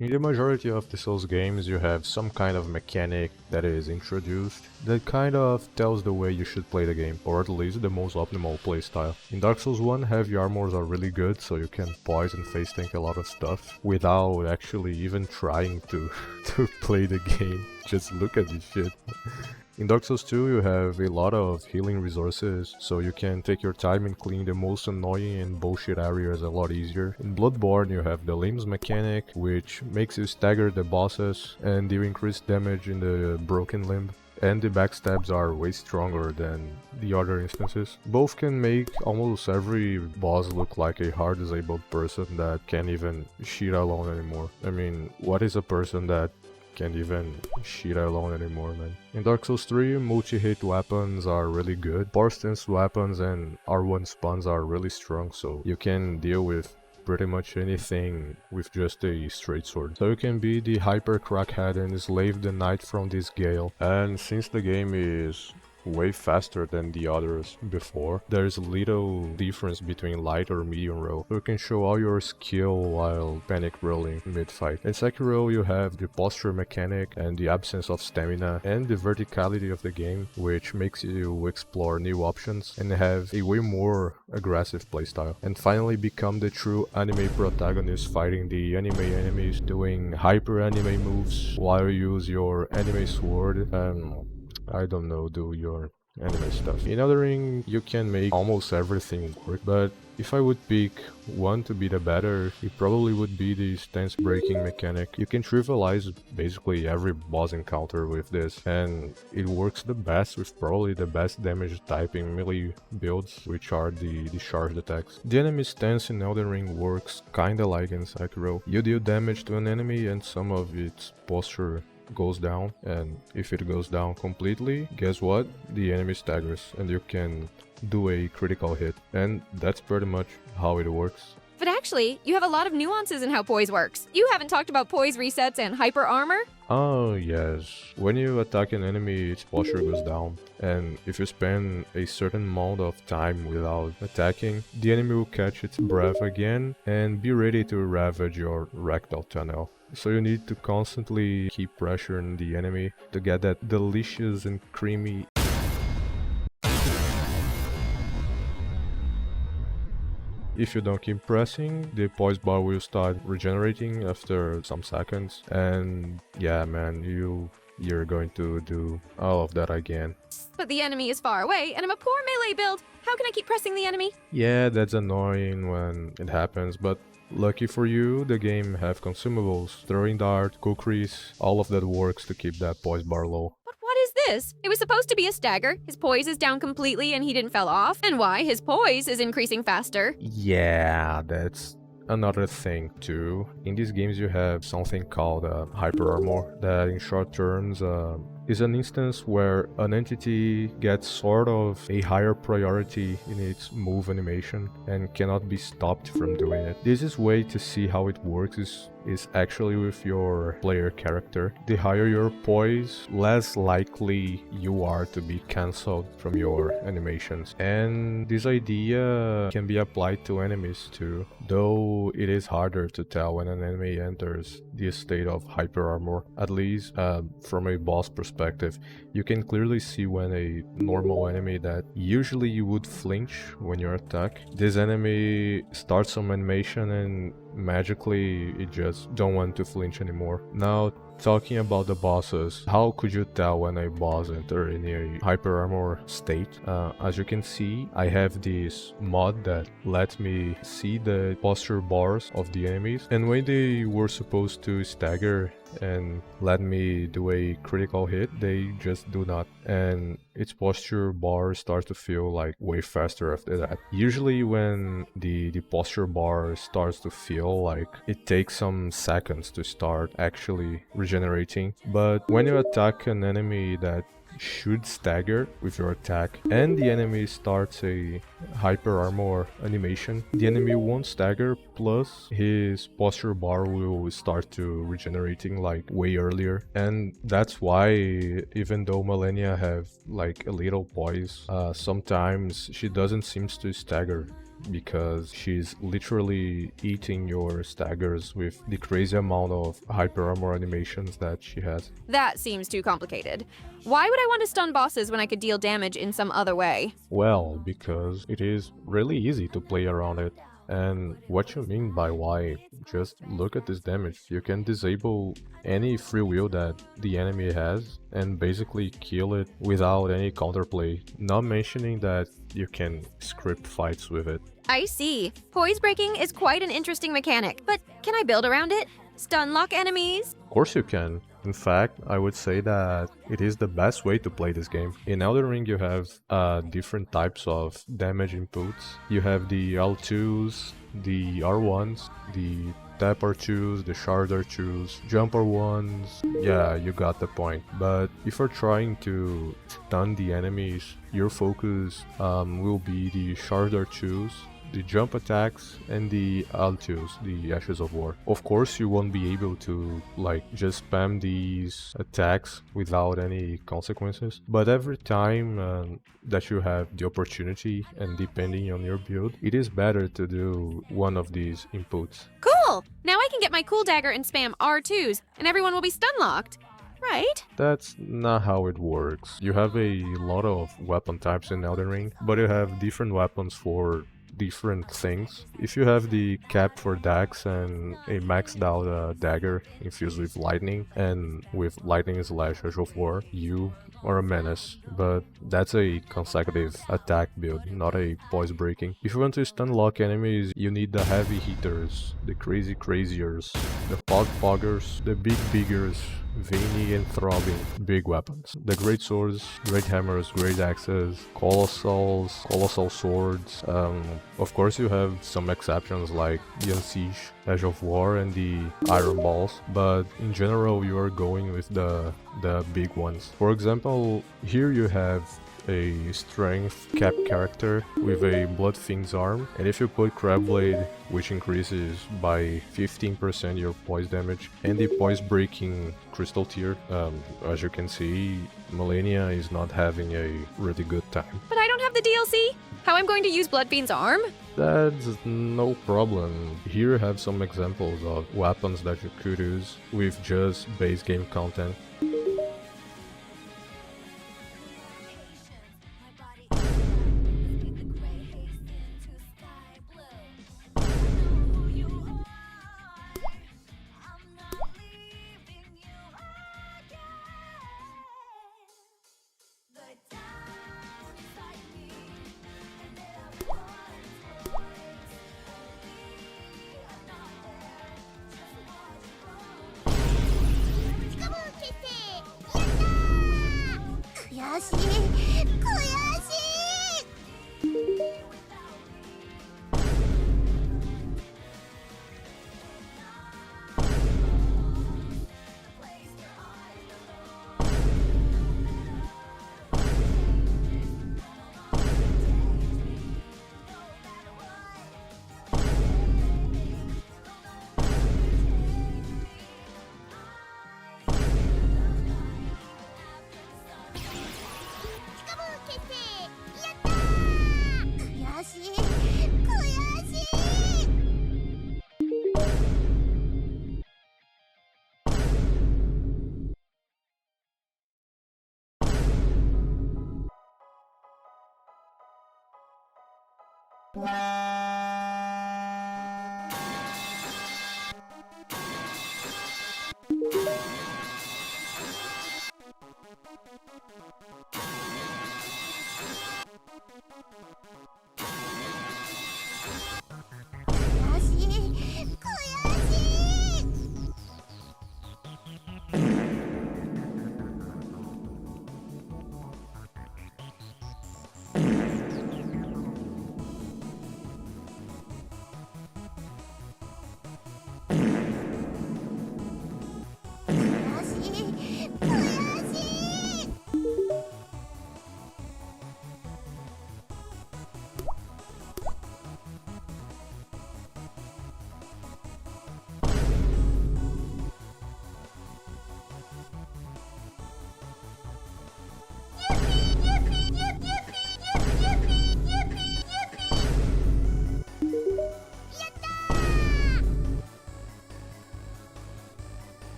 In the majority of the Souls games, you have some kind of mechanic that is introduced that kind of tells the way you should play the game, or at least the most optimal playstyle. In Dark Souls 1, heavy armors are really good, so you can poise and face tank a lot of stuff without actually even trying to, to play the game. Just look at this shit. In Dark Souls 2 you have a lot of healing resources, so you can take your time and clean the most annoying and bullshit areas a lot easier. In Bloodborne you have the limbs mechanic, which makes you stagger the bosses and you increase damage in the broken limb. And the backstabs are way stronger than the other instances. Both can make almost every boss look like a hard disabled person that can't even shit alone anymore. I mean, what is a person that can't even shit alone anymore, man? In Dark Souls 3, multi-hit weapons are really good. Power stance weapons and R1 spawns are really strong, so you can deal with pretty much anything with just a straight sword. So you can be the hyper crackhead and slave the knight from this gale. And since the game is way faster than the others before, there's little difference between light or medium roll. So you can show all your skill while panic rolling mid-fight. In Sekiro you have the posture mechanic and the absence of stamina and the verticality of the game, which makes you explore new options and have a way more aggressive playstyle. And finally become the true anime protagonist, fighting the anime enemies, doing hyper anime moves while you use your anime sword and I don't know, do your anime stuff. In Elden Ring, you can make almost everything work, but if I would pick one to be the better, it probably would be the stance breaking mechanic. You can trivialize basically every boss encounter with this, and it works the best with probably the best damage typing melee builds, which are the charged attacks. The enemy stance in Elden Ring works kinda like in Sekiro. You deal damage to an enemy and some of its posture goes down, and if it goes down completely, guess what? The enemy staggers and you can do a critical hit, and that's pretty much how it works. But actually, you have a lot of nuances in how Poise works. You haven't talked about Poise resets and hyper armor? Oh yes, when you attack an enemy, its posture goes down, and if you spend a certain amount of time without attacking, the enemy will catch its breath again and be ready to ravage your rectal tunnel. So you need to constantly keep pressuring the enemy to get that delicious and creamy. If you don't keep pressing, the poise bar will start regenerating after some seconds, and yeah man, you're going to do all of that again. But the enemy is far away, and I'm a poor melee build. How can I keep pressing the enemy? Yeah, that's annoying when it happens, but lucky for you, the game have consumables, throwing dart, kukris, all of that works to keep that poise bar low. But what is this? It was supposed to be a stagger. His poise is down completely and he didn't fell off. And why? His poise is increasing faster. Yeah, that's another thing too. In these games you have something called hyper armor, that in short terms is an instance where an entity gets sort of a higher priority in its move animation and cannot be stopped from doing it. This is way to see how it works is actually with your player character. The higher your poise, less likely you are to be cancelled from your animations. And this idea can be applied to enemies too, though it is harder to tell when an enemy enters the state of hyper armor, at least from a boss perspective. You can clearly see when a normal enemy that usually you would flinch when you attack, this enemy starts some animation and magically it just don't want to flinch anymore. Now, talking about the bosses, how could you tell when a boss enters in a hyper armor state? As you can see, I have this mod that lets me see the posture bars of the enemies, and when they were supposed to stagger and let me do a critical hit, they just do not, and its posture bar starts to feel like way faster after that. Usually when the posture bar starts to feel like it takes some seconds to start actually regenerating, but when you attack an enemy that should stagger with your attack and the enemy starts a hyper armor animation, the enemy won't stagger, plus his posture bar will start to regenerating like way earlier. And that's why even though Malenia have like a little poise, sometimes she doesn't seem to stagger because she's literally eating your staggers with the crazy amount of hyper armor animations that she has. That seems too complicated. Why would I want to stun bosses when I could deal damage in some other way? Well, because it is really easy to play around it. And what you mean by why? Just look at this damage. You can disable any free will that the enemy has and basically kill it without any counterplay. Not mentioning that you can script fights with it. I see. Poise breaking is quite an interesting mechanic, but can I build around it? Stun lock enemies? Of course you can. In fact, I would say that it is the best way to play this game. In Elden Ring you have different types of damage inputs. You have the L2s, the R1s, the tap R2s, the shard R2s, jump R1s. Yeah, you got the point. But if you're trying to stun the enemies, your focus will be the shard R2s, the jump attacks, and the L2s, the Ashes of War. Of course you won't be able to like just spam these attacks without any consequences, but every time that you have the opportunity and depending on your build, it is better to do one of these inputs. Cool! Now I can get my cool dagger and spam R2s, and everyone will be stun locked. Right? That's not how it works. You have a lot of weapon types in Elden Ring, but you have different weapons for different things. If you have the cap for dax and a maxed out dagger infused with lightning and with lightning slash Ash of War, you are a menace, but that's a consecutive attack build, not a poise breaking. If you want to stun lock enemies, you need the heavy hitters, the crazy craziers, the pog poggers, the big biggers, veiny and throbbing big weapons. The great swords, great hammers, great axes, colossal swords. Of course you have some exceptions like the Unsiege, Edge of War and the Iron Balls, but in general you are going with the big ones. For example, here you have a strength cap character with a Blood Fiend's arm, and if you put Crabblade, which increases by 15% your poise damage, and the poise breaking crystal tier, as you can see, Malenia is not having a really good time. But I don't have the DLC? How I'm going to use Bloodfiend's arm? That's no problem. Here you have some examples of weapons that you could use with just base game content.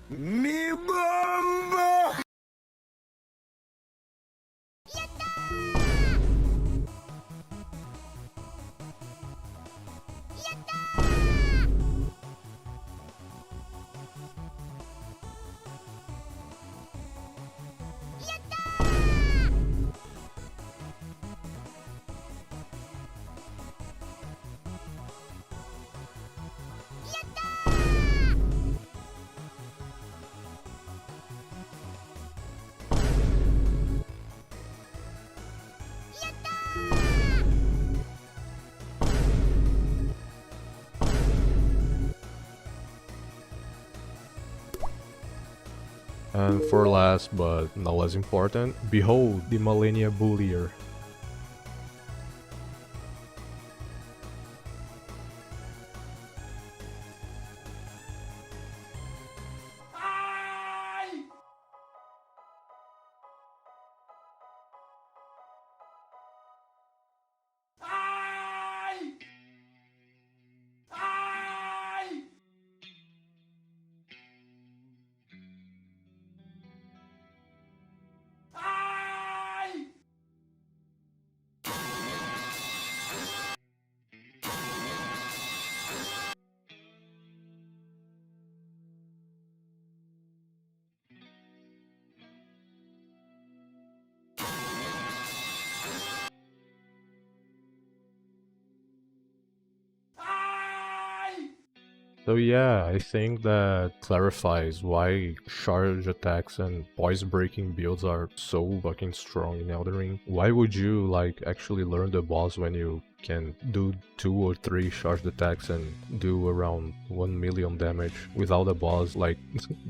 Mi bomba! And for last but not less important, behold the Malenia Bullier. So yeah, I think that clarifies why charge attacks and poise breaking builds are so fucking strong in Elden Ring. Why would you like actually learn the boss when you can do 2 or 3 charged attacks and do around 1 million damage without a boss like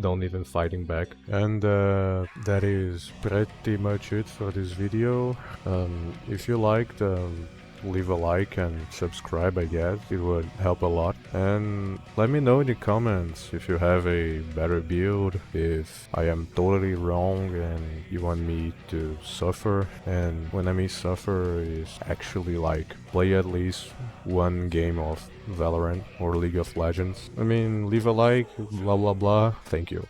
don't even fighting back? And that is pretty much it for this video. If you liked, leave a like and subscribe, I guess. It would help a lot. And let me know in the comments if you have a better build, if I am totally wrong and you want me to suffer. And when I mean suffer is actually like play at least one game of Valorant or League of Legends. I mean, leave a like, blah blah blah. Thank you.